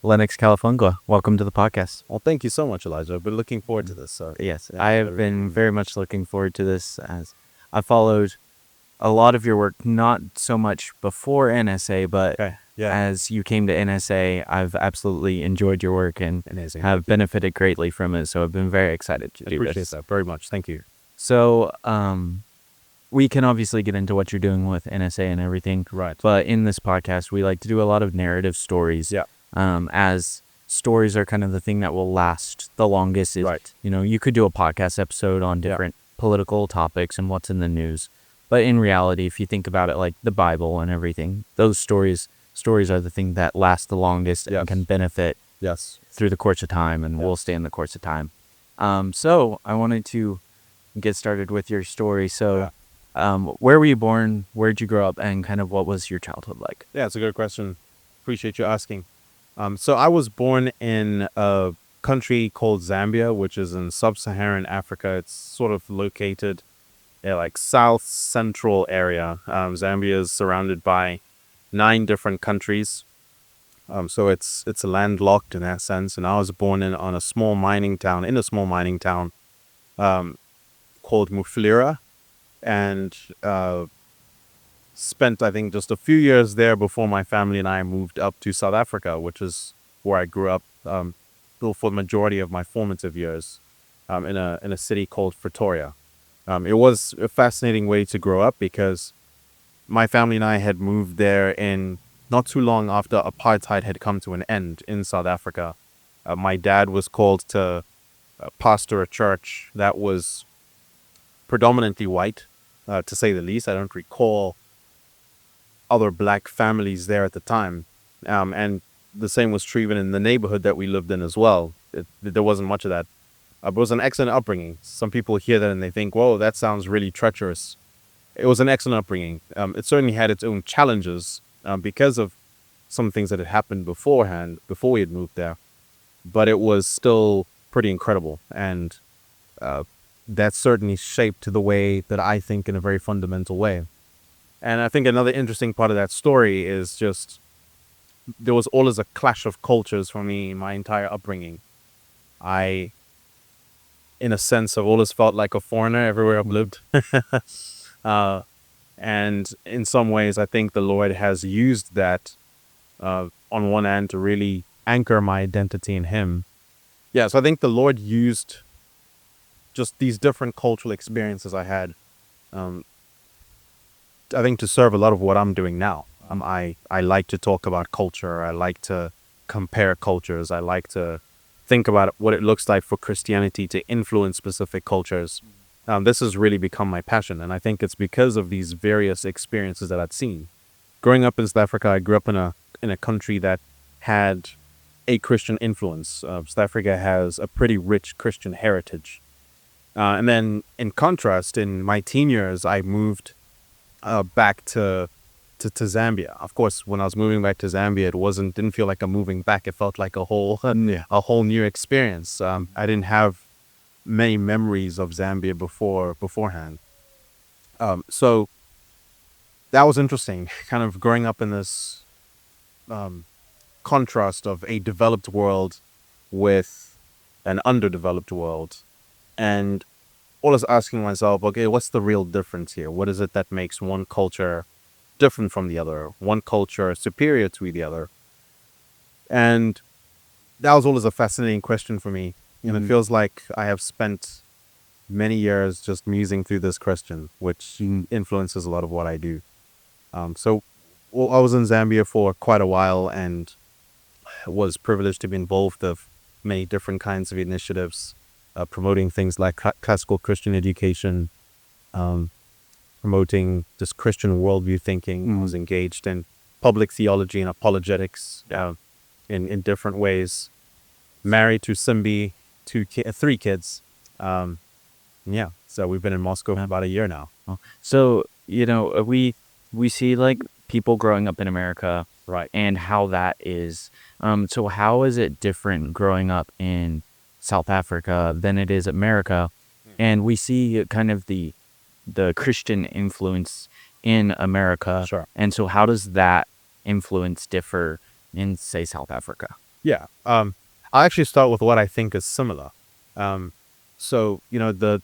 Lennox Kalifungwa. Welcome to the podcast. Well, thank you so much, Elijah. I've been looking forward to this. So Yes, yeah, I have been very much looking forward to this as I followed a lot of your work, not so much before NSA, but okay. Yeah, as you came to NSA, I've absolutely enjoyed your work and amazing. have benefited greatly from it. So I've been very excited to I do appreciate this. that very much. Thank you. So, we can obviously get into what you're doing with NSA and everything. Right. But in this podcast, we like to do a lot of narrative stories. Yeah. As stories are kind of the thing that will last the longest. Right. You could do a podcast episode on different political topics and what's in the news. But in reality, if you think about it like the Bible and everything, those stories are the thing that last the longest and can benefit through the course of time and will stay in the course of time. So I wanted to get started with your story. So where were you born? Where'd you grow up? And kind of what was your childhood like? Yeah, it's a good question. Appreciate you asking. So I was born in a country called Zambia, which is in sub-Saharan Africa. It's sort of located in like south central area. Zambia is surrounded by 9 different countries. So it's landlocked in that sense. And I was born in a small mining town called Mufulira, and spent, I think, just a few years there before my family and I moved up to South Africa, which is where I grew up for the majority of my formative years, in a city called Pretoria. It was a fascinating way to grow up because my family and I had moved there in not too long after apartheid had come to an end in South Africa. My dad was called to pastor a church that was predominantly white, to say the least. I don't recall other black families there at the time. And the same was true even in the neighborhood that we lived in as well. There wasn't much of that. It was an excellent upbringing. Some people hear that and they think, whoa, that sounds really treacherous. It was an excellent upbringing. It certainly had its own challenges because of some things that had happened beforehand, before we had moved there. But it was still pretty incredible. And that certainly shaped the way that I think in a very fundamental way. And I think another interesting part of that story is just there was always a clash of cultures for me in my entire upbringing. I, in a sense, have always felt like a foreigner everywhere I've lived. And in some ways, I think the Lord has used that on one hand to really anchor my identity in Him. Yeah, so I think the Lord used just these different cultural experiences I had, I think, to serve a lot of what I'm doing now. I like to talk about culture. I like to compare cultures. I like to think about what it looks like for Christianity to influence specific cultures. This has really become my passion, and I think it's because of these various experiences that I'd seen. Growing up in South Africa, I grew up in a country that had a Christian influence. South Africa has a pretty rich Christian heritage. And then, in contrast, in my teen years, I moved back to Zambia. Of course, when I was moving back to Zambia, it didn't feel like a moving back. It felt like a whole new experience. I didn't have many memories of Zambia beforehand. So that was interesting, kind of growing up in this contrast of a developed world with an underdeveloped world. And always asking myself, okay, what's the real difference here? What is it that makes one culture different from the other, one culture superior to the other? And that was always a fascinating question for me. And it feels like I have spent many years just musing through this question, which influences a lot of what I do. So I was in Zambia for quite a while and was privileged to be involved with many different kinds of initiatives, promoting things like classical Christian education, promoting this Christian worldview thinking. I was engaged in public theology and apologetics in different ways. Married to Simbi, 3 kids. So we've been in Moscow for about a year now. So, we see like people growing up in America, Right. and how that is. So how is it different growing up in South Africa than it is America? And we see kind of the Christian influence in America. Sure. And so how does that influence differ in, say, South Africa? Yeah. I'll actually start with what I think is similar. Um, so, the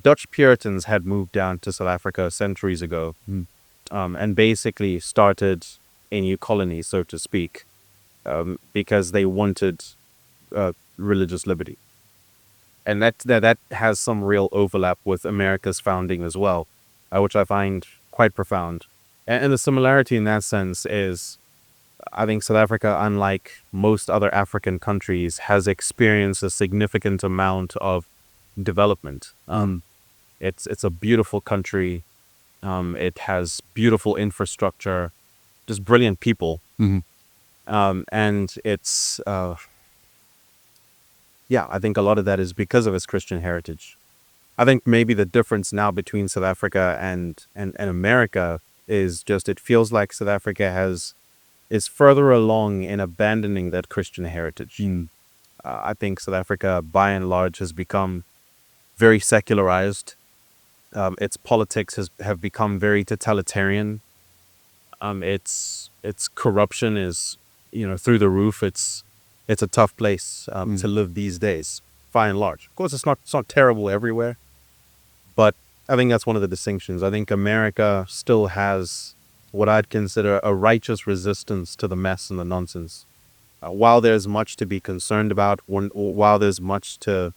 Dutch Puritans had moved down to South Africa centuries ago, and basically started a new colony, so to speak, because they wanted religious liberty. And that has some real overlap with America's founding as well, which I find quite profound. And the similarity in that sense is, I think South Africa, unlike most other African countries, has experienced a significant amount of development. It's a beautiful country. It has beautiful infrastructure, just brilliant people. And it's yeah, I think a lot of that is because of its Christian heritage. I think maybe the difference now between South Africa and America is just it feels like South Africa is further along in abandoning that Christian heritage. I think South Africa, by and large, has become very secularized. Its politics have become very totalitarian. Its corruption is, through the roof. It's a tough place to live these days, by and large. Of course, it's not terrible everywhere, but I think that's one of the distinctions. I think America still has what I'd consider a righteous resistance to the mess and the nonsense. While there's much to be concerned about, while there's much to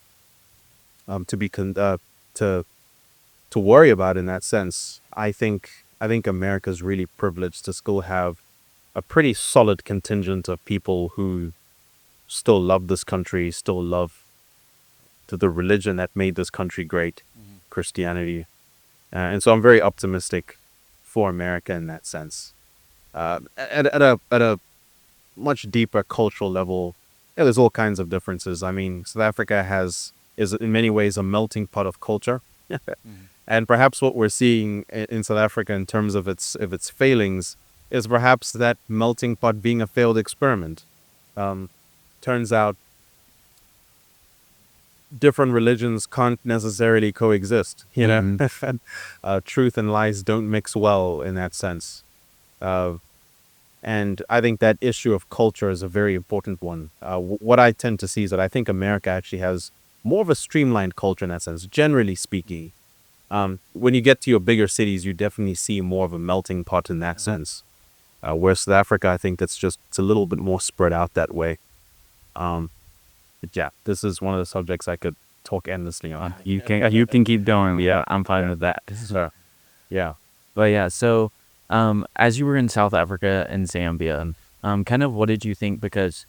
be to worry about in that sense, I think America's really privileged to still have a pretty solid contingent of people who still love this country, still love the religion that made this country great, Christianity. And so I'm very optimistic for America in that sense. At a much deeper cultural level, yeah, there's all kinds of differences. I mean, South Africa is in many ways a melting pot of culture. And perhaps what we're seeing in South Africa in terms of its failings is perhaps that melting pot being a failed experiment. Turns out different religions can't necessarily coexist. Truth and lies don't mix well in that sense. And I think that issue of culture is a very important one. What I tend to see is that I think America actually has more of a streamlined culture in that sense, generally speaking. When you get to your bigger cities, you definitely see more of a melting pot in that sense. Whereas South Africa, I think it's a little bit more spread out that way. But yeah, this is one of the subjects I could talk endlessly on. You can keep going. Yeah, I'm fine with that. Yeah. But yeah, so as you were in South Africa and Zambia, kind of what did you think? Because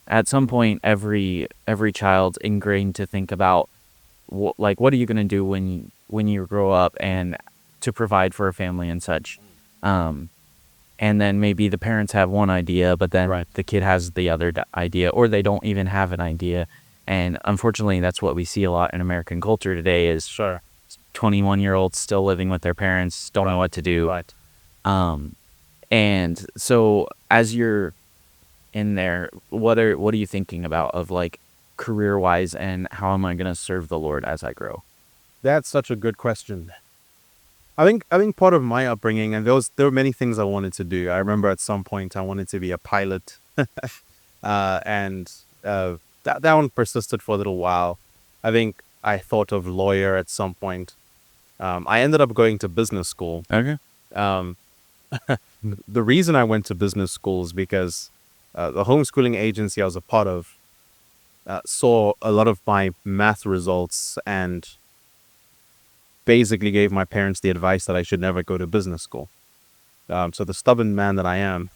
at some point, every child's ingrained to think about what are you going to do when you grow up and to provide for a family and such. And then maybe the parents have one idea, but then the kid has the other idea, or they don't even have an idea. And unfortunately, that's what we see a lot in American culture today is 21-year-olds still living with their parents, don't know what to do. And so as you're in there, what are you thinking about of like career-wise, and how am I going to serve the Lord as I grow? That's such a good question. I think part of my upbringing, and there were many things I wanted to do. I remember at some point I wanted to be a pilot, and that one persisted for a little while. I think I thought of lawyer at some point. I ended up going to business school. Okay. The reason I went to business school is because the homeschooling agency I was a part of saw a lot of my math results and basically gave my parents the advice that I should never go to business school. So the stubborn man that I am,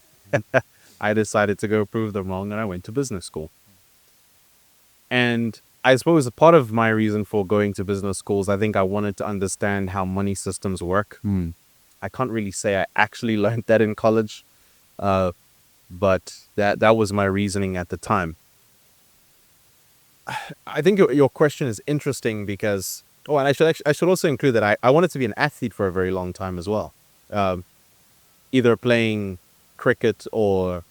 I decided to go prove them wrong, and I went to business school. And I suppose a part of my reason for going to business schools, I think I wanted to understand how money systems work. I can't really say I actually learned that in college, but that was my reasoning at the time. I think your question is interesting because, and I should also include that I wanted to be an athlete for a very long time as well, either playing cricket or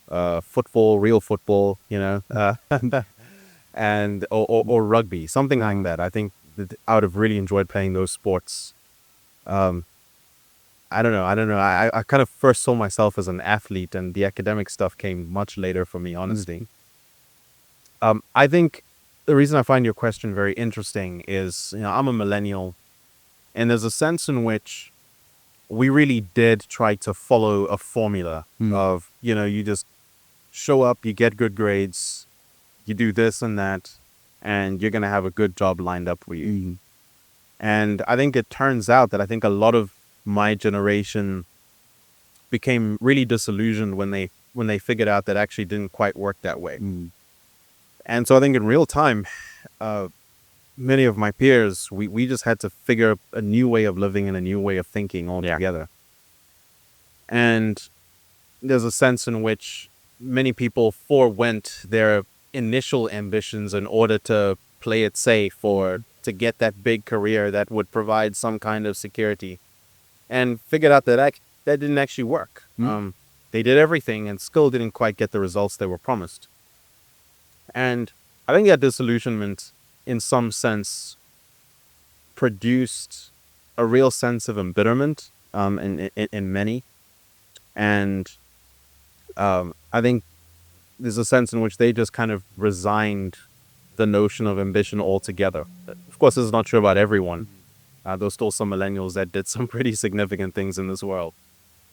football, real football, and or rugby, something like that. I think that I would have really enjoyed playing those sports. I don't know. I kind of first saw myself as an athlete, and the academic stuff came much later for me, honestly. I think the reason I find your question very interesting is, I'm a millennial, and there's a sense in which we really did try to follow a formula of, you just show up, you get good grades, you do this and that, and you're going to have a good job lined up for you. And I think it turns out that I think a lot of my generation became really disillusioned when they figured out that actually didn't quite work that way. And so I think in real time, many of my peers, we just had to figure a new way of living and a new way of thinking altogether. And there's a sense in which many people forewent their initial ambitions in order to play it safe or to get that big career that would provide some kind of security, and figured out that that didn't actually work. They did everything and still didn't quite get the results they were promised. And I think that disillusionment, in some sense, produced a real sense of embitterment in many. And I think there's a sense in which they just kind of resigned the notion of ambition altogether. Of course, this is not true about everyone. There's still some millennials that did some pretty significant things in this world.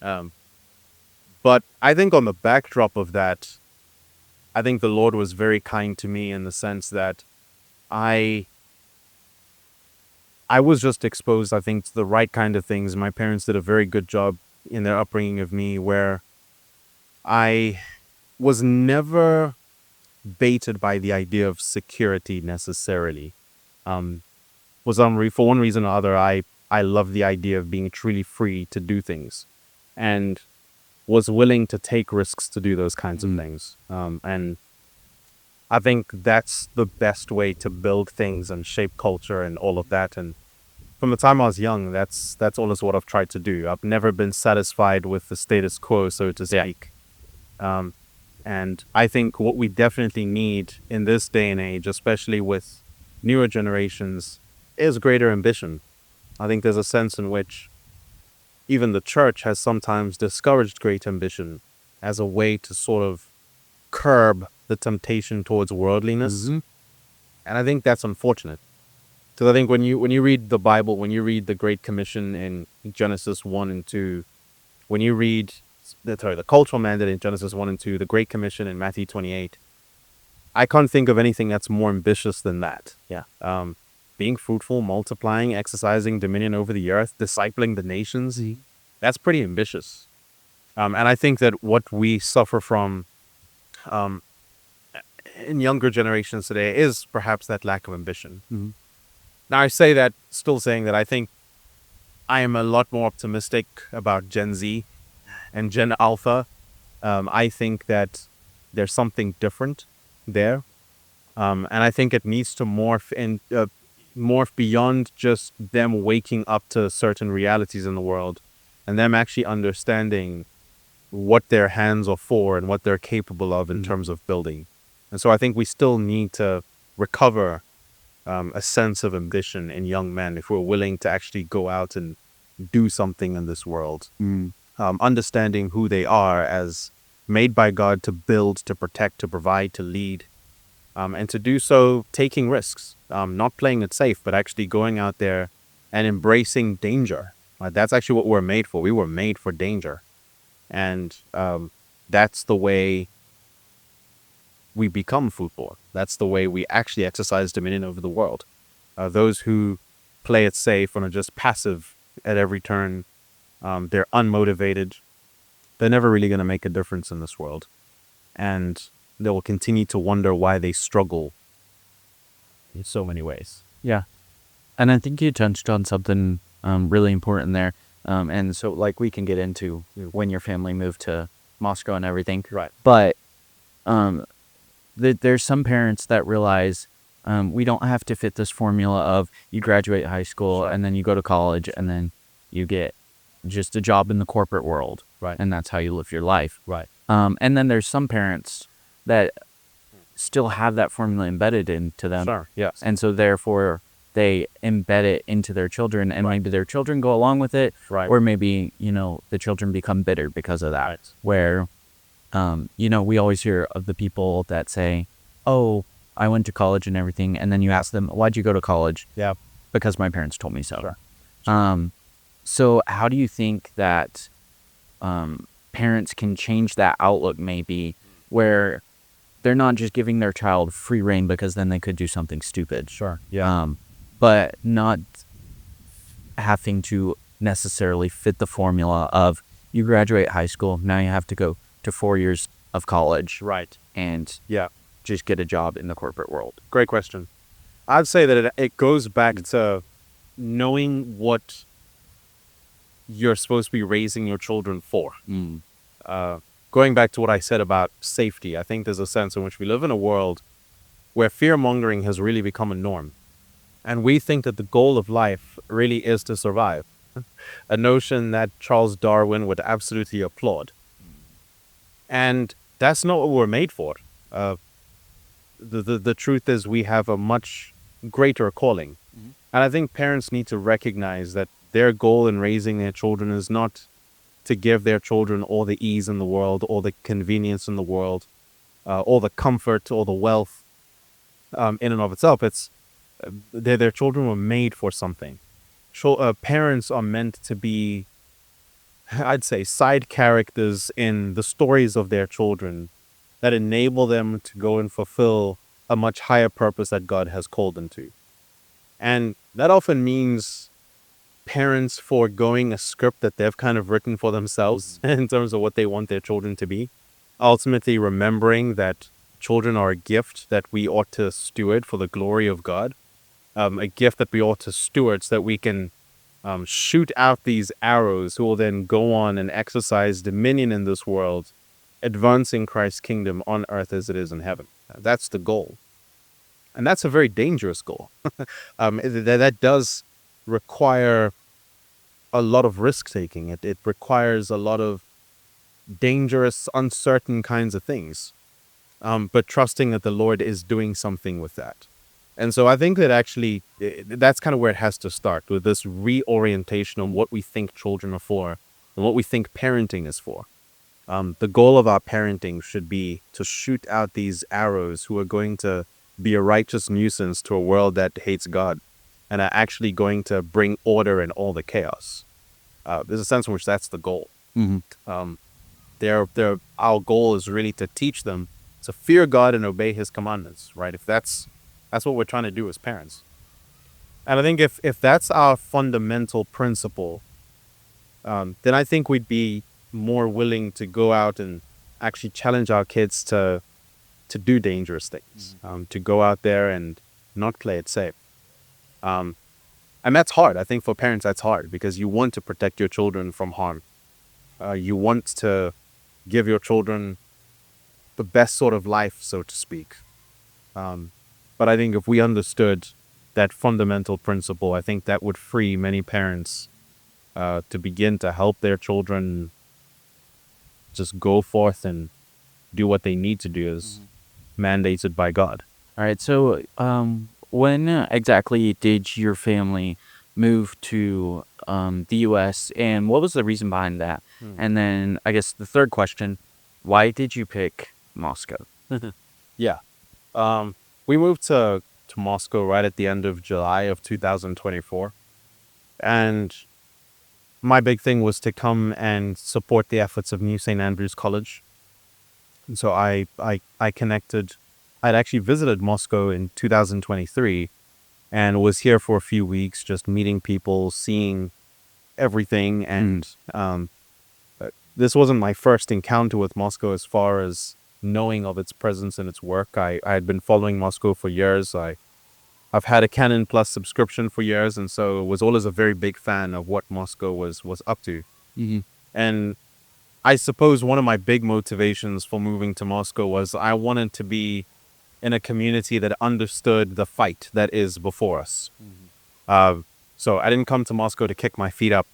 But I think on the backdrop of that, I think the Lord was very kind to me in the sense that I was just exposed, I think, to the right kind of things. My parents did a very good job in their upbringing of me, where I was never baited by the idea of security necessarily. For one reason or other, I love the idea of being truly free to do things, and was willing to take risks to do those kinds of things. And I think that's the best way to build things and shape culture and all of that. And from the time I was young, that's always what I've tried to do. I've never been satisfied with the status quo, so to speak. And I think what we definitely need in this day and age, especially with newer generations, is greater ambition. I think there's a sense in which even the church has sometimes discouraged great ambition as a way to sort of curb the temptation towards worldliness. And I think that's unfortunate. Because I think when you read the Bible, when you read the Great Commission in Genesis 1 and 2, when you read the cultural mandate in Genesis 1 and 2, the Great Commission in Matthew 28, I can't think of anything that's more ambitious than that. Being fruitful, multiplying, exercising dominion over the earth, discipling the nations, that's pretty ambitious. And I think that what we suffer from in younger generations today is perhaps that lack of ambition. Now, I say that, still saying that I think I am a lot more optimistic about Gen Z and Gen Alpha. I think that there's something different there. And I think it needs to morph beyond just them waking up to certain realities in the world and them actually understanding what their hands are for and what they're capable of in terms of building. And so I think we still need to recover a sense of ambition in young men if we're willing to actually go out and do something in this world. Understanding who they are as made by God to build, to protect, to provide, to lead. And to do so taking risks, not playing it safe, but actually going out there and embracing danger. That's actually what we're made for. We were made for danger. And that's the way we become football. That's the way we actually exercise dominion over the world. Those who play it safe and are just passive at every turn, they're unmotivated. They're never really going to make a difference in this world. And they will continue to wonder why they struggle in so many ways. Yeah. And I think you touched on something really important there. And so, like, we can get into when your family moved to Moscow and everything. Right. But there's some parents that realize we don't have to fit this formula of you graduate high school and then you go to college and then you get just a job in the corporate world. Right. And that's how you live your life. Right. And then there's some parents that still have that formula embedded into them. Sure. Yes. And so therefore they embed it into their children, and Right. maybe their children go along with it, Right. or maybe, the children become bitter because of that. Right. Where, we always hear of the people that say, oh, I went to college and everything, and then you ask them, why'd you go to college? Yeah. Because my parents told me so. Sure. So how do you think that parents can change that outlook, maybe, where they're not just giving their child free rein because then they could do something stupid, Sure. Yeah. but not having to necessarily fit the formula of you graduate high school, now you have to go to 4 years of college Right. and Yeah. just get a job in the corporate world. Great question. I'd say that it goes back to knowing what you're supposed to be raising your children for. Going back to what I said about safety, I think there's a sense in which we live in a world where fear-mongering has really become a norm. And we think that the goal of life really is to survive. A notion that Charles Darwin would absolutely applaud. And that's not what we're made for. The truth is we have a much greater calling. And I think parents need to recognize that their goal in raising their children is not to give their children all the ease in the world, all the convenience in the world, all the comfort, all the wealth in and of itself. It's their children were made for something. Parents are meant to be, I'd say, side characters in the stories of their children that enable them to go and fulfill a much higher purpose that God has called them to. And that often means parents foregoing a script that they've kind of written for themselves in terms of what they want their children to be. Ultimately, remembering that children are a gift that we ought to steward for the glory of God, a gift that we ought to steward so that we can shoot out these arrows who will then go on and exercise dominion in this world, advancing Christ's kingdom on earth as it is in heaven. That's the goal. And that's a very dangerous goal. That does require a lot of risk-taking. It requires a lot of dangerous, uncertain kinds of things. But trusting that the Lord is doing something with that. And so I think that actually that's kind of where it has to start, with this reorientation on what we think children are for and what we think parenting is for. The goal of our parenting should be to shoot out these arrows who are going to be a righteous nuisance to a world that hates God and are actually going to bring order in all the chaos. There's a sense in which that's the goal. Our goal is really to teach them to fear God and obey His commandments, right? If that's what we're trying to do as parents. And I think if that's our fundamental principle, then I think we'd be more willing to go out and actually challenge our kids to do dangerous things, to go out there and not play it safe. And that's hard. I think for parents, that's hard because you want to protect your children from harm. You want to give your children the best sort of life, so to speak. But I think if we understood that fundamental principle, I think that would free many parents to begin to help their children just go forth and do what they need to do as mandated by God. All right. So, when exactly did your family move to the U.S. and what was the reason behind that? And then I guess the third question, why did you pick Moscow? Yeah. We moved to Moscow right at the end of July of 2024. And my big thing was to come and support the efforts of New St. Andrews College. And so I connected. I'd actually visited Moscow in 2023 and was here for a few weeks, just meeting people, seeing everything. And this wasn't my first encounter with Moscow as far as knowing of its presence and its work. I had been following Moscow for years. I've had a Canon Plus subscription for years, and so was always a very big fan of what Moscow was up to. And I suppose one of my big motivations for moving to Moscow was I wanted to be in a community that understood the fight that is before us. So I didn't come to Moscow to kick my feet up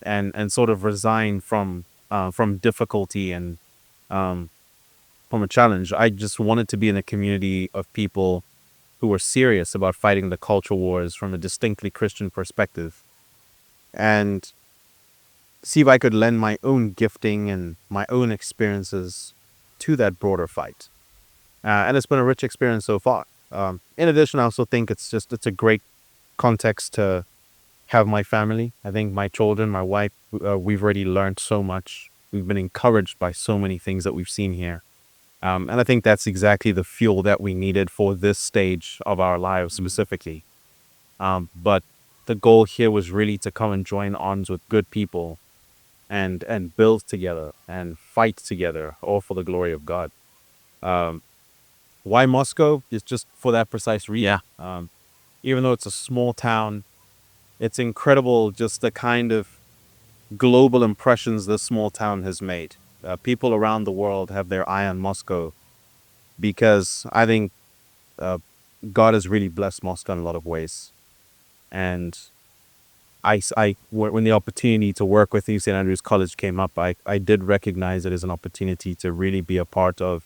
and sort of resign from difficulty and from a challenge. I just wanted to be in a community of people who were serious about fighting the culture wars from a distinctly Christian perspective, and see if I could lend my own gifting and my own experiences to that broader fight. And it's been a rich experience so far. In addition, I also think it's a great context to have my family. I think my children, my wife, we've already learned so much. We've been encouraged by so many things that we've seen here. And I think that's exactly the fuel that we needed for this stage of our lives specifically. But the goal here was really to come and join arms with good people and build together and fight together, all for the glory of God. Why Moscow? Is just for that precise reason. Yeah. Even though it's a small town, it's incredible just the kind of global impressions this small town has made. People around the world have their eye on Moscow because I think God has really blessed Moscow in a lot of ways. And when the opportunity to work with St. Andrew's College came up, I did recognize it as an opportunity to really be a part of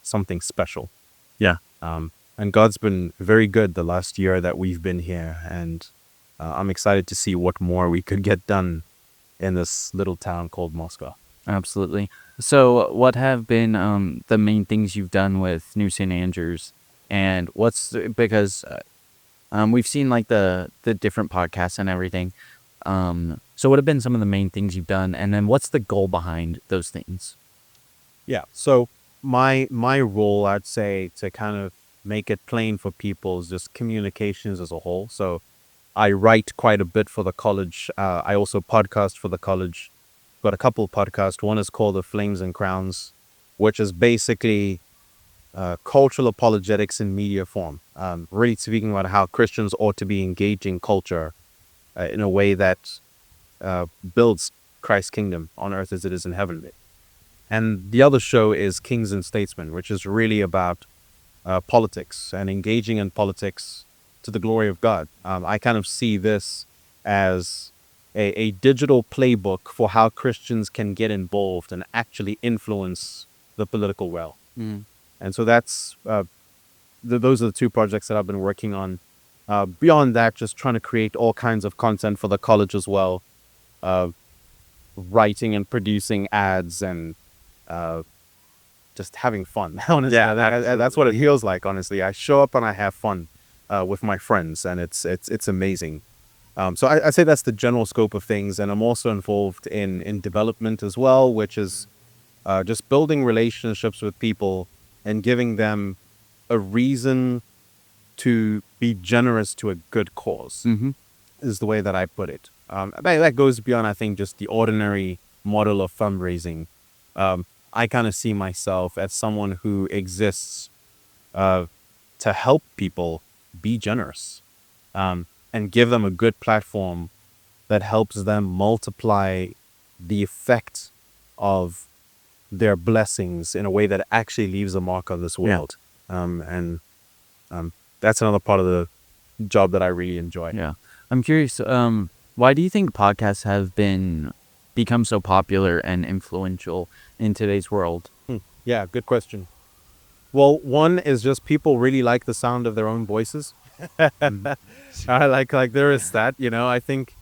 something special. Yeah. And God's been very good the last year that we've been here. And I'm excited to see what more we could get done in this little town called Moscow. Absolutely. So what have been the main things you've done with New St. Andrews? And because we've seen like the different podcasts and everything. So what have been some of the main things you've done? And then what's the goal behind those things? Yeah. So my role, I'd say, to kind of make it plain for people is just communications as a whole. So I write quite a bit for the college. I also podcast for the college. Got a couple podcasts. One is called The Flames and Crowns, which is basically cultural apologetics in media form. Really speaking about how Christians ought to be engaging culture in a way that builds Christ's kingdom on earth as it is in heaven. And the other show is Kings and Statesmen, which is really about politics and engaging in politics to the glory of God. I kind of see this as a digital playbook for how Christians can get involved and actually influence the political realm. And so that's those are the two projects that I've been working on. Beyond that, just trying to create all kinds of content for the college as well. Writing and producing ads and just having fun. Honestly, that's what it feels like. Honestly, I show up and I have fun with my friends, and it's amazing. So I say that's the general scope of things, and I'm also involved in development as well, which is just building relationships with people and giving them a reason to be generous to a good cause. Is the way that I put it. That goes beyond, I think, just the ordinary model of fundraising. I kind of see myself as someone who exists to help people be generous and give them a good platform that helps them multiply the effect of their blessings in a way that actually leaves a mark on this world. And that's another part of the job that I really enjoy. Yeah. I'm curious, why do you think podcasts have become so popular and influential in today's world? Yeah, good question. Well, one is just people really like the sound of their own voices. I like there is that, I think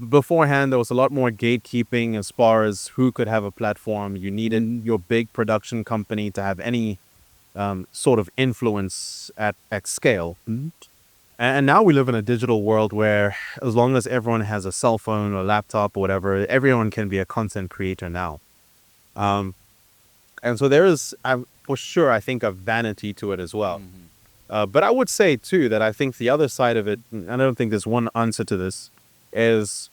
beforehand there was a lot more gatekeeping as far as who could have a platform. You needed your big production company to have any sort of influence at scale. And now we live in a digital world where as long as everyone has a cell phone or laptop or whatever, everyone can be a content creator now. And so there is, for sure, I think, a vanity to it as well. But I would say, too, that I think the other side of it, and I don't think there's one answer to this, is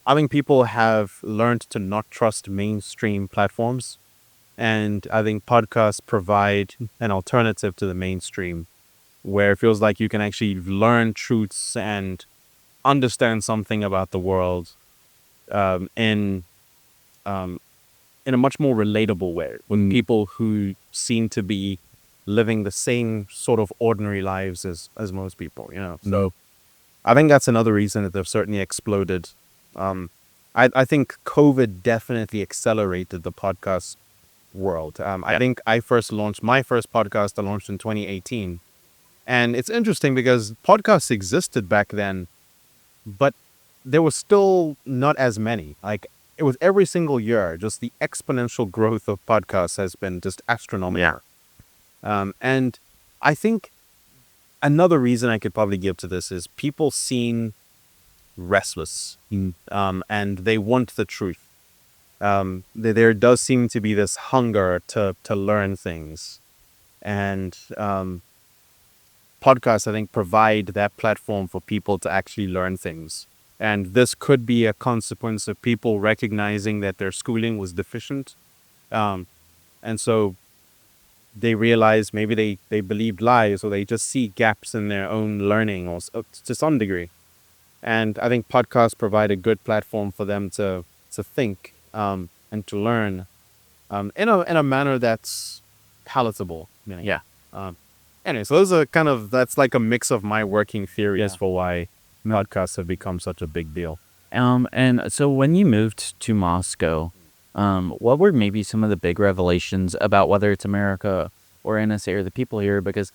I think people have learned to not trust mainstream platforms. And I think podcasts provide an alternative to the mainstream, where it feels like you can actually learn truths and understand something about the world in a much more relatable way with people who seem to be living the same sort of ordinary lives as most people, So I think that's another reason that they've certainly exploded. I think COVID definitely accelerated the podcast world. I think my first podcast I launched in 2018. And it's interesting because podcasts existed back then, but there was still not as many. Like, it was every single year, just the exponential growth of podcasts has been just astronomical. And I think another reason I could probably give to this is people seem restless, and they want the truth. There does seem to be this hunger to learn things, and podcasts, I think, provide that platform for people to actually learn things. And this could be a consequence of people recognizing that their schooling was deficient, and so they realize maybe they believed lies, or they just see gaps in their own learning, or to some degree. And I think podcasts provide a good platform for them to think, and to learn, in a manner that's palatable. Yeah. Anyway, so those are that's like a mix of my working theories for why podcasts have become such a big deal. And so when you moved to Moscow, what were maybe some of the big revelations about whether it's America or NSA or the people here? Because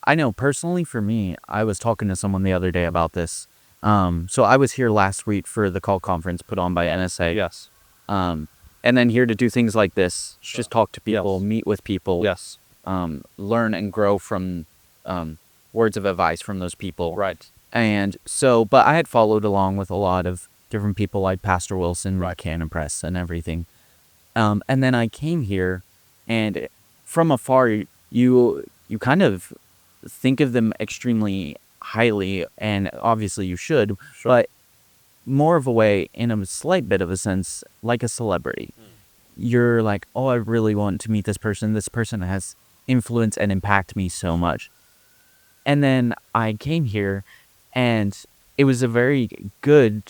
I know personally for me, I was talking to someone the other day about this. So I was here last week for the call conference put on by NSA. Yes. And then here to do things like this, just talk to people, meet with people, Yes. learn and grow from words of advice from those people. Right. And so, but I had followed along with a lot of different people like Pastor Wilson, Cannon Press, and everything. And then I came here, and from afar, you kind of think of them extremely highly, and obviously you should, but more of a way, in a slight bit of a sense, like a celebrity. You're like, oh, I really want to meet this person. This person has influence and impact me so much. And then I came here, and it was a very good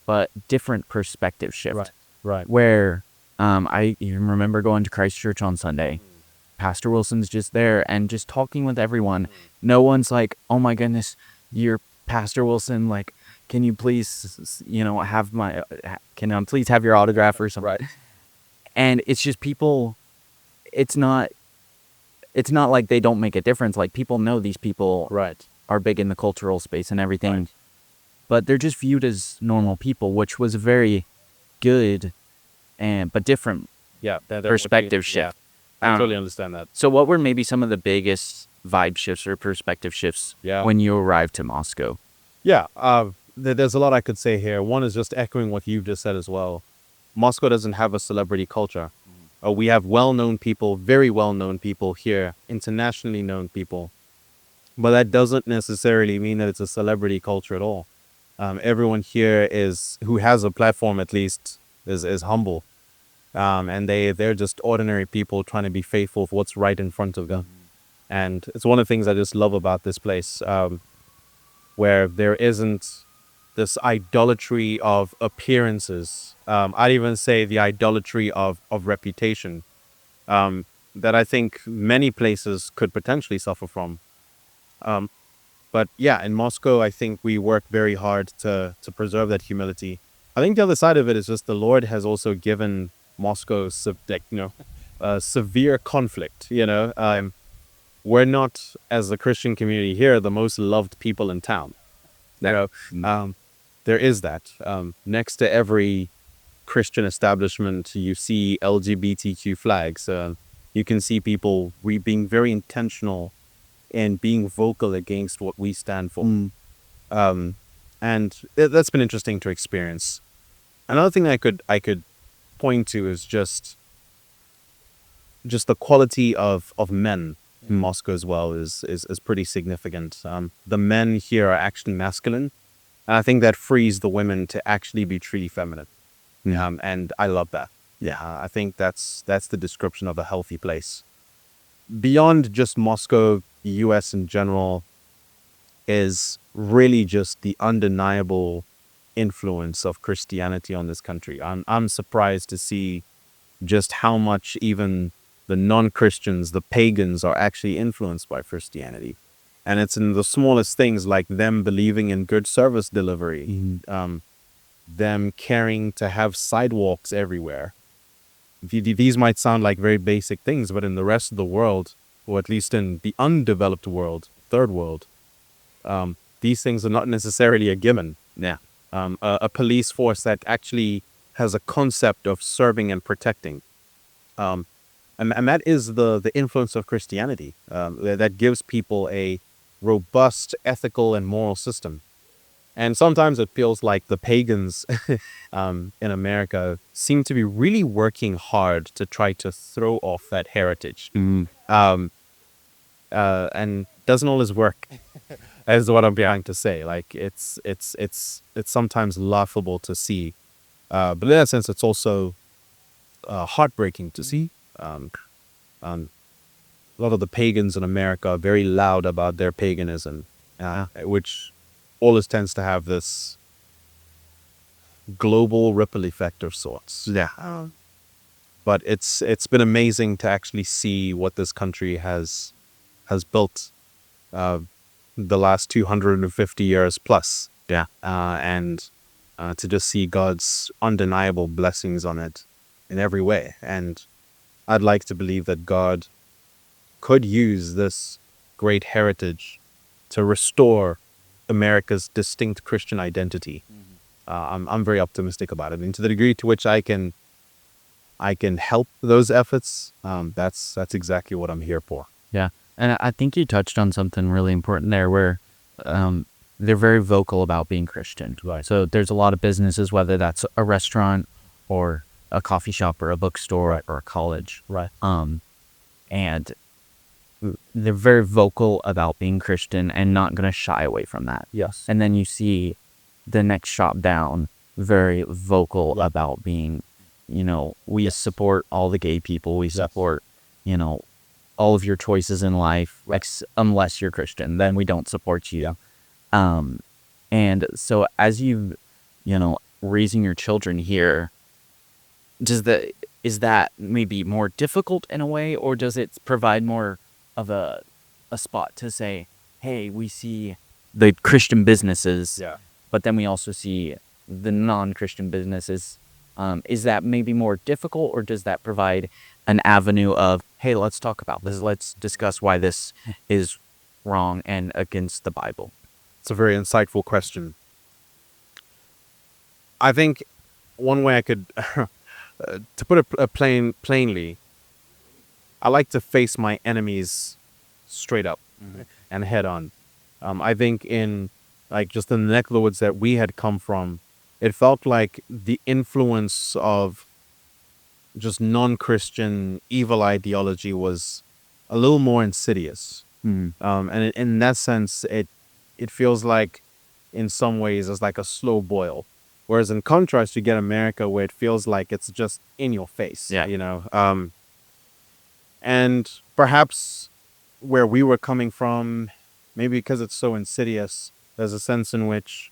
but different perspective shift. Right. Where I even remember going to Christ Church on Sunday. Pastor Wilson's just there and just talking with everyone. No one's like, oh my goodness, you're Pastor Wilson. Like, can you please, have can I please have your autograph or something? Right. And it's just people, it's not like they don't make a difference. Like, people know these people are big in the cultural space and everything. Right. But they're just viewed as normal people, which was a very good but different perspective shift. I totally understand that. So what were maybe some of the biggest vibe shifts or perspective shifts when you arrived to Moscow? Yeah, there's a lot I could say here. One is just echoing what you've just said as well. Moscow doesn't have a celebrity culture. We have well-known people, very well-known people here, internationally known people. But that doesn't necessarily mean that it's a celebrity culture at all. Everyone here who has a platform at least, is humble. And they're just ordinary people trying to be faithful for what's right in front of them. And it's one of the things I just love about this place, where there isn't this idolatry of appearances. I'd even say the idolatry of reputation, that I think many places could potentially suffer from. But yeah, in Moscow, I think we work very hard to preserve that humility. I think the other side of it is just the Lord has also given Moscow severe conflict. We're not, as a Christian community here, the most loved people in town. There is that. Next to every Christian establishment, you see LGBTQ flags. You can see people being very intentional and being vocal against what we stand for. And that's been interesting to experience. Another thing I could point to is just the quality of men in Moscow as well is pretty significant. The men here are actually masculine, and I think that frees the women to actually be truly feminine. And I love that. I think that's the description of a healthy place. Beyond just Moscow, the U.S. in general is really just the undeniable influence of Christianity on this country. I'm surprised to see just how much even the non-Christians, the pagans, are actually influenced by Christianity. And it's in the smallest things, like them believing in good service delivery, them caring to have sidewalks everywhere. These might sound like very basic things, but in the rest of the world, or at least in the undeveloped world, third world, these things are not necessarily a given. Yeah. A police force that actually has a concept of serving and protecting. And that is the influence of Christianity, that gives people a robust ethical and moral system. And sometimes it feels like the pagans in America seem to be really working hard to try to throw off that heritage. And doesn't always work, is what I'm trying to say. Like it's sometimes laughable to see, but in that sense, it's also heartbreaking to see. A lot of the pagans in America are very loud about their paganism, which always tends to have this global ripple effect of sorts. Yeah. But it's been amazing to actually see what this country has built the last 250 years plus. Yeah. And to just see God's undeniable blessings on it in every way. And I'd like to believe that God could use this great heritage to restore America's distinct Christian identity. I'm very optimistic about it, and to the degree to which I can help those efforts, that's exactly what I'm here for. Yeah. And I think you touched on something really important there where they're very vocal about being Christian. Right. So there's a lot of businesses, whether that's a restaurant or a coffee shop or a bookstore Right. or a college. Right. And they're very vocal about being Christian and not going to shy away from that. Yes. And then you see the next shop down very vocal about being, we support all the gay people. We support, all of your choices in life, unless you're Christian, then we don't support you. And so as you, raising your children here, is that maybe more difficult in a way, or does it provide more of a spot to say, hey, we see the Christian businesses, but then we also see the non-Christian businesses? Is that maybe more difficult, or does that provide an avenue of, hey, let's talk about this, let's discuss why this is wrong and against the Bible? It's a very insightful question. I think one way I could, to put it plainly, I like to face my enemies straight up and head on. I think in just the neck of the woods that we had come from, it felt like the influence of just non-Christian evil ideology was a little more insidious. And in that sense, it feels like in some ways it's like a slow boil. Whereas in contrast, you get America where it feels like it's just in your face, and perhaps where we were coming from, maybe because it's so insidious, there's a sense in which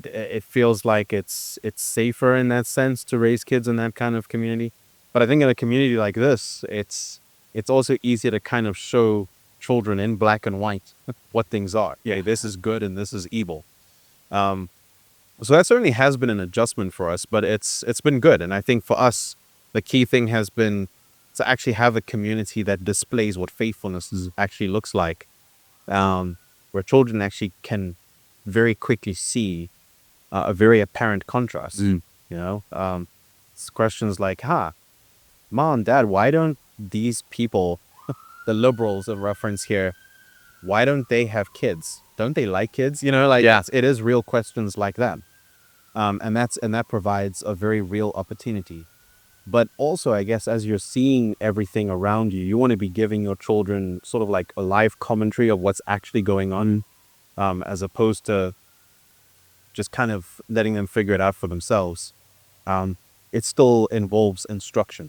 it feels like it's safer in that sense to raise kids in that kind of community. But I think in a community like this, it's also easier to kind of show children in black and white what things are. Yeah, this is good and this is evil. So that certainly has been an adjustment for us, but it's been good. And I think for us, the key thing has been to actually have a community that displays what faithfulness actually looks like, where children actually can very quickly see a very apparent contrast. It's questions like, Mom, Dad, why don't these people, the liberals of reference here, why don't they have kids? Don't they like kids? It is real questions like that. And that provides a very real opportunity. But also, I guess, as you're seeing everything around you, you want to be giving your children sort of like a live commentary of what's actually going on, as opposed to just kind of letting them figure it out for themselves. It still involves instruction.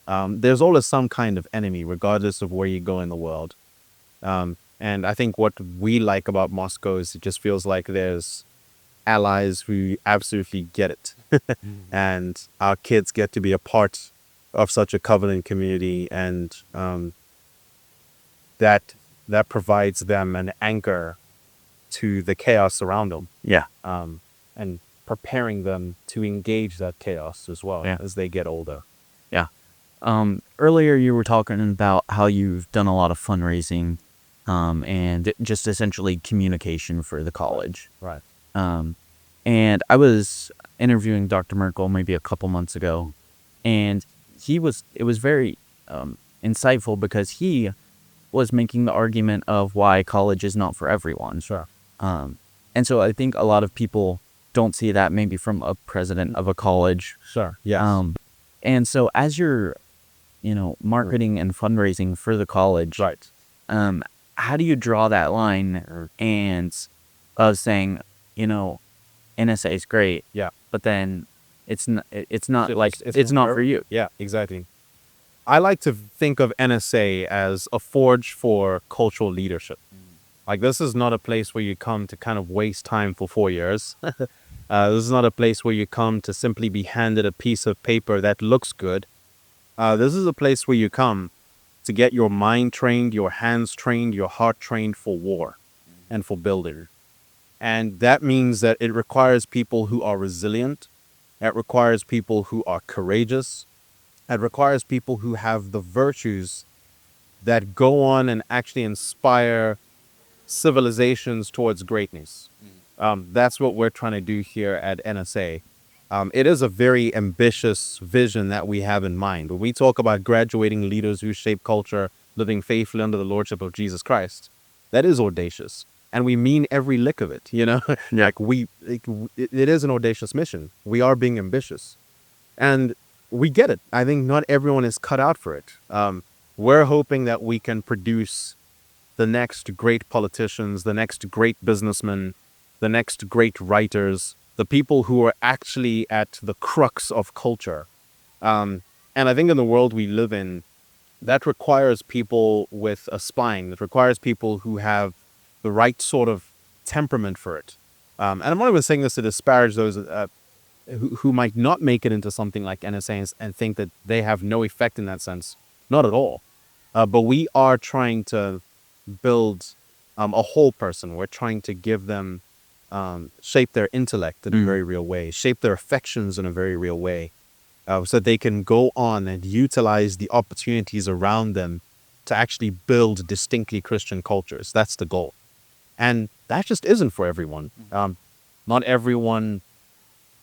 There's always some kind of enemy, regardless of where you go in the world. And I think what we like about Moscow is it just feels like there's allies who absolutely get it. And our kids get to be a part of such a covenant community, and that provides them an anchor to the chaos around them. And preparing them to engage that chaos as well as they get older. Earlier you were talking about how you've done a lot of fundraising and just essentially communication for the college. Right. And I was interviewing Dr. Merkel maybe a couple months ago, and it was very insightful because he was making the argument of why college is not for everyone. Sure. And so I think a lot of people don't see that maybe from a president of a college. Sure. Yes. And so as you're, marketing and fundraising for the college, Right. how do you draw that line and of saying, NSA is great, Yeah. but then it's not It's it's not for you. Yeah, exactly. I like to think of NSA as a forge for cultural leadership. Like, this is not a place where you come to kind of waste time for 4 years. This is not a place where you come to simply be handed a piece of paper that looks good. This is a place where you come to get your mind trained, your hands trained, your heart trained for war and for building. And that means that it requires people who are resilient. It requires people who are courageous. It requires people who have the virtues that go on and actually inspire civilizations towards greatness. That's what we're trying to do here at NSA. It is a very ambitious vision that we have in mind. When we talk about graduating leaders who shape culture, living faithfully under the lordship of Jesus Christ, that is audacious. And we mean every lick of it, Like it is an audacious mission. We are being ambitious. And we get it. I think not everyone is cut out for it. We're hoping that we can produce the next great politicians, the next great businessmen, the next great writers, the people who are actually at the crux of culture. And I think in the world we live in, that requires people with a spine. That requires people who have the right sort of temperament for it. And I'm not even saying this to disparage those who might not make it into something like NSA and think that they have no effect in that sense. Not at all. But we are trying to build a whole person. We're trying to give them, shape their intellect in a very real way, shape their affections in a very real way, so they can go on and utilize the opportunities around them to actually build distinctly Christian cultures. That's the goal. And that just isn't for everyone. Not everyone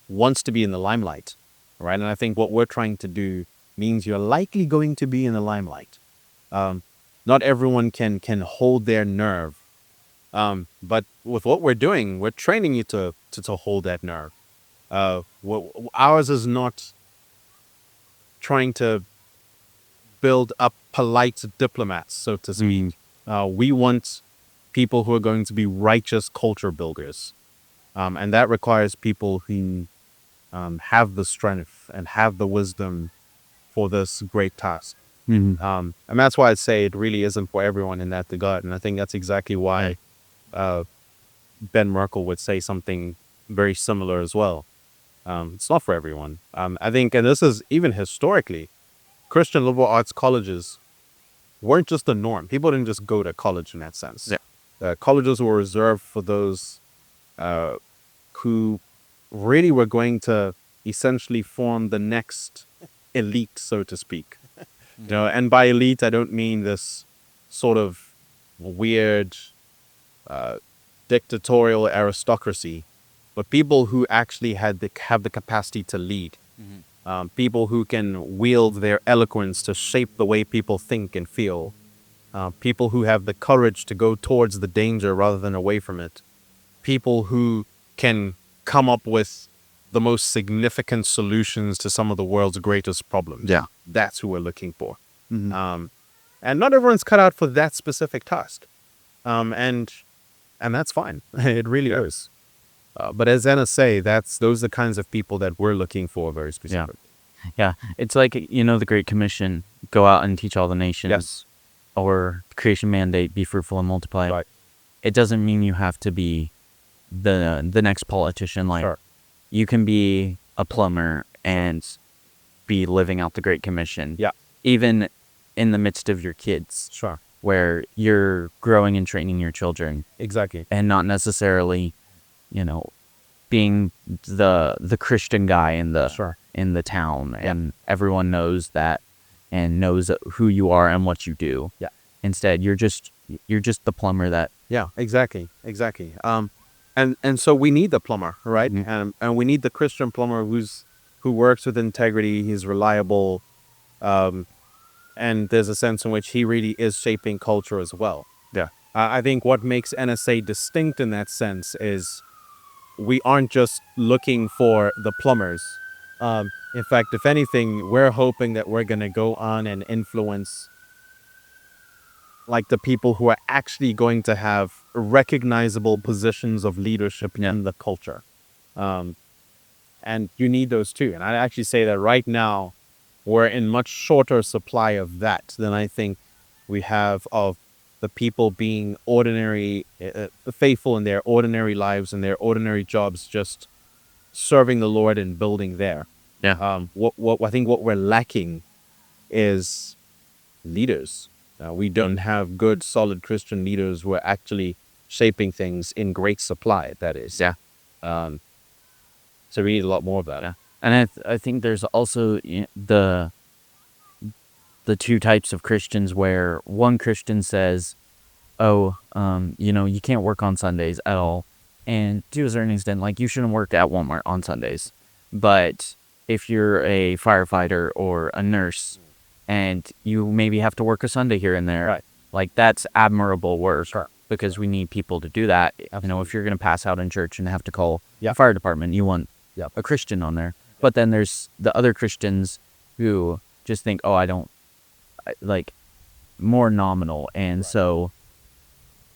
wants to be in the limelight, right? And I think what we're trying to do means you're likely going to be in the limelight. Not everyone can hold their nerve. But with what we're doing, we're training you to hold that nerve. Ours is not trying to build up polite diplomats, so to speak. We want people who are going to be righteous culture builders. And that requires people who have the strength and have the wisdom for this great task. And that's why I'd say it really isn't for everyone in that regard. And I think that's exactly why Ben Merkel would say something very similar as well. It's not for everyone. I think, and this is even historically, Christian liberal arts colleges weren't just the norm. People didn't just go to college in that sense. Yeah. Colleges were reserved for those who really were going to essentially form the next elite, so to speak. And by elite, I don't mean this sort of weird dictatorial aristocracy, but people who actually have the capacity to lead. People who can wield their eloquence to shape the way people think and feel. People who have the courage to go towards the danger rather than away from it. People who can come up with the most significant solutions to some of the world's greatest problems. Yeah. That's who we're looking for. And not everyone's cut out for that specific task. And that's fine. It really is. But as NSA, those are the kinds of people that we're looking for very specifically. Yeah. It's like, the Great Commission, go out and teach all the nations. Yes. Or the creation mandate, be fruitful and multiply. Right. It doesn't mean you have to be the next politician. Like, Sure. You can be a plumber and be living out the Great Commission. Yeah. Even in the midst of your kids. Sure. Where you're growing and training your children. Exactly. And not necessarily, being the Christian guy in the town. Yeah. And everyone knows that and knows who you are and what you do. Yeah. Instead, you're just You're just the plumber that. Yeah, exactly. And so we need the plumber, right? And we need the Christian plumber who works with integrity. He's reliable, and there's a sense in which he really is shaping culture as well. Yeah. I think what makes NSA distinct in that sense is we aren't just looking for the plumbers. In fact, if anything, we're hoping that we're going to go on and influence like the people who are actually going to have recognizable positions of leadership in the culture. And you need those too. And I actually say that right now, we're in much shorter supply of that than I think we have of the people being ordinary, faithful in their ordinary lives and their ordinary jobs, just serving the Lord and building there. Yeah. What I think what we're lacking is leaders. We don't have good, solid Christian leaders who are actually shaping things in great supply. That is. Yeah. So we need a lot more of that. Yeah. And I think there's also the two types of Christians where one Christian says, oh, you can't work on Sundays at all. And to a certain extent, like, you shouldn't work at Walmart on Sundays. But if you're a firefighter or a nurse and you maybe have to work a Sunday here and there, Right. like, that's admirable work. Sure. Because we need people to do that. If you're going to pass out in church and have to call Yeah. the fire department, you want Yep. a Christian on there. But then there's the other Christians who just think, oh, more nominal. And so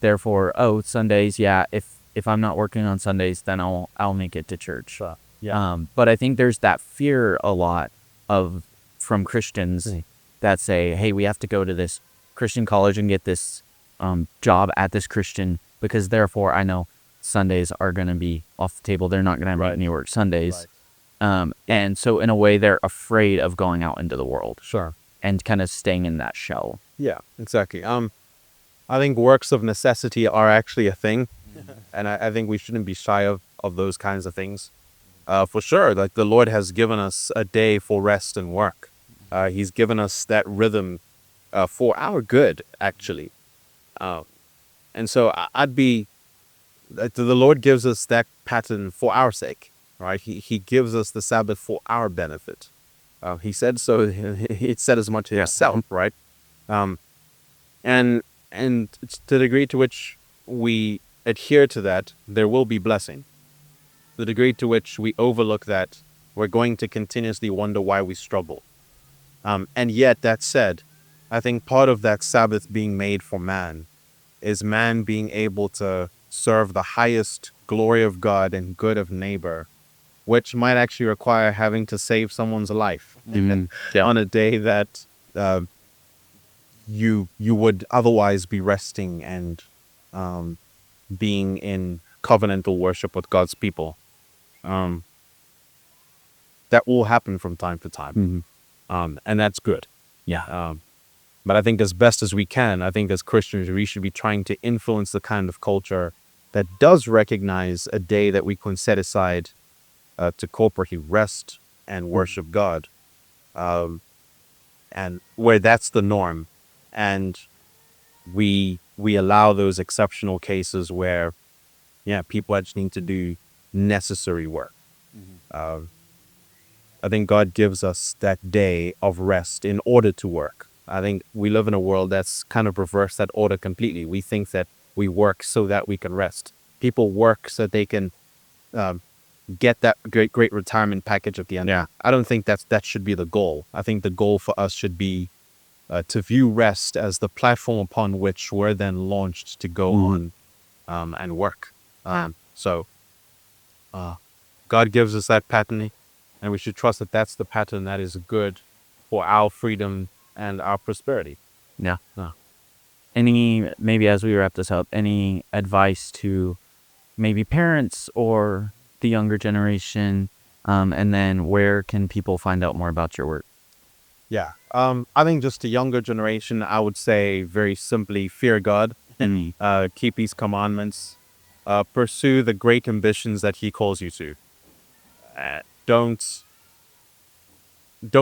therefore, Sundays, yeah, if I'm not working on Sundays, then I'll make it to church. Yeah. But I think there's that fear a lot from Christians that say, hey, we have to go to this Christian college and get this job at this Christian, because therefore I know Sundays are going to be off the table. They're not going to have any work Sundays. And so in a way, they're afraid of going out into the world. Sure. And kind of staying in that shell. Yeah, exactly. I think works of necessity are actually a thing. And I think we shouldn't be shy of those kinds of things. For sure, like the Lord has given us a day for rest and work. He's given us that rhythm for our good, actually. And so the Lord gives us that pattern for our sake, right? He gives us the Sabbath for our benefit. He said so. He said as much himself, right? And to the degree to which we adhere to that, there will be blessing. The degree to which we overlook that, we're going to continuously wonder why we struggle. And yet, that said, I think part of that Sabbath being made for man is man being able to serve the highest glory of God and good of neighbor, which might actually require having to save someone's life on a day that you would otherwise be resting and being in covenantal worship with God's people. That will happen from time to time. And that's good. Yeah. But I think as best as we can, I think as Christians, we should be trying to influence the kind of culture that does recognize a day that we can set aside to corporately rest and worship God. And where that's the norm. And we allow those exceptional cases where, people actually need to do necessary work. I think God gives us that day of rest in order to work. I think we live in a world that's kind of reversed that order completely. We think that we work so that we can rest. People work so they can get that great retirement package at the end. Yeah. I don't think that should be the goal. I think the goal for us should be to view rest as the platform upon which we're then launched to go on and work. So God gives us that pattern, and we should trust that that's the pattern that is good for our freedom and our prosperity. Yeah. Maybe as we wrap this up, any advice to maybe parents or the younger generation, and then where can people find out more about your work? Yeah. I think just the younger generation, I would say very simply, fear God, keep his commandments, pursue the great ambitions that he calls you to. Don't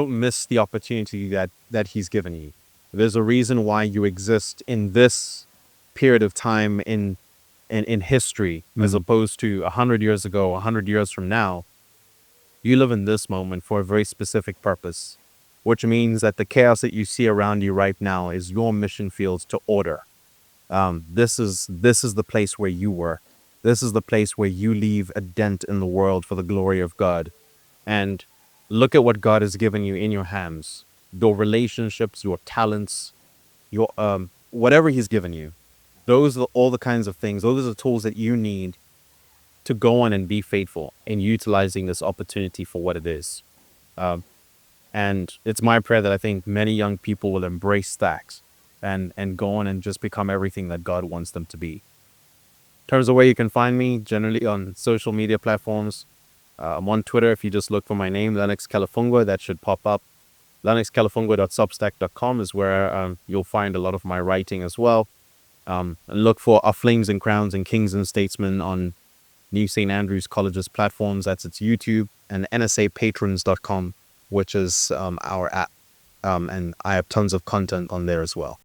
miss the opportunity that he's given you. There's a reason why you exist in this period of time in history, as opposed to 100 years ago, 100 years from now. You live in this moment for a very specific purpose, which means that the chaos that you see around you right now is your mission fields to order. This is the place where you were. This is the place where you leave a dent in the world for the glory of God. And look at what God has given you in your hands. Your relationships, your talents, your whatever He's given you. Those are all the kinds of things. Those are the tools that you need to go on and be faithful in utilizing this opportunity for what it is. And it's my prayer that I think many young people will embrace that and go on and just become everything that God wants them to be. In terms of where you can find me, generally on social media platforms, I'm on Twitter. If you just look for my name, Lennox Kalifungwa, that should pop up. LennoxKalifungwa.substack.com is where you'll find a lot of my writing as well. And look for Our Flames and Crowns and Kings and Statesmen on New St. Andrews College's platforms. That's its YouTube, and nsapatrons.com, which is our app. And I have tons of content on there as well.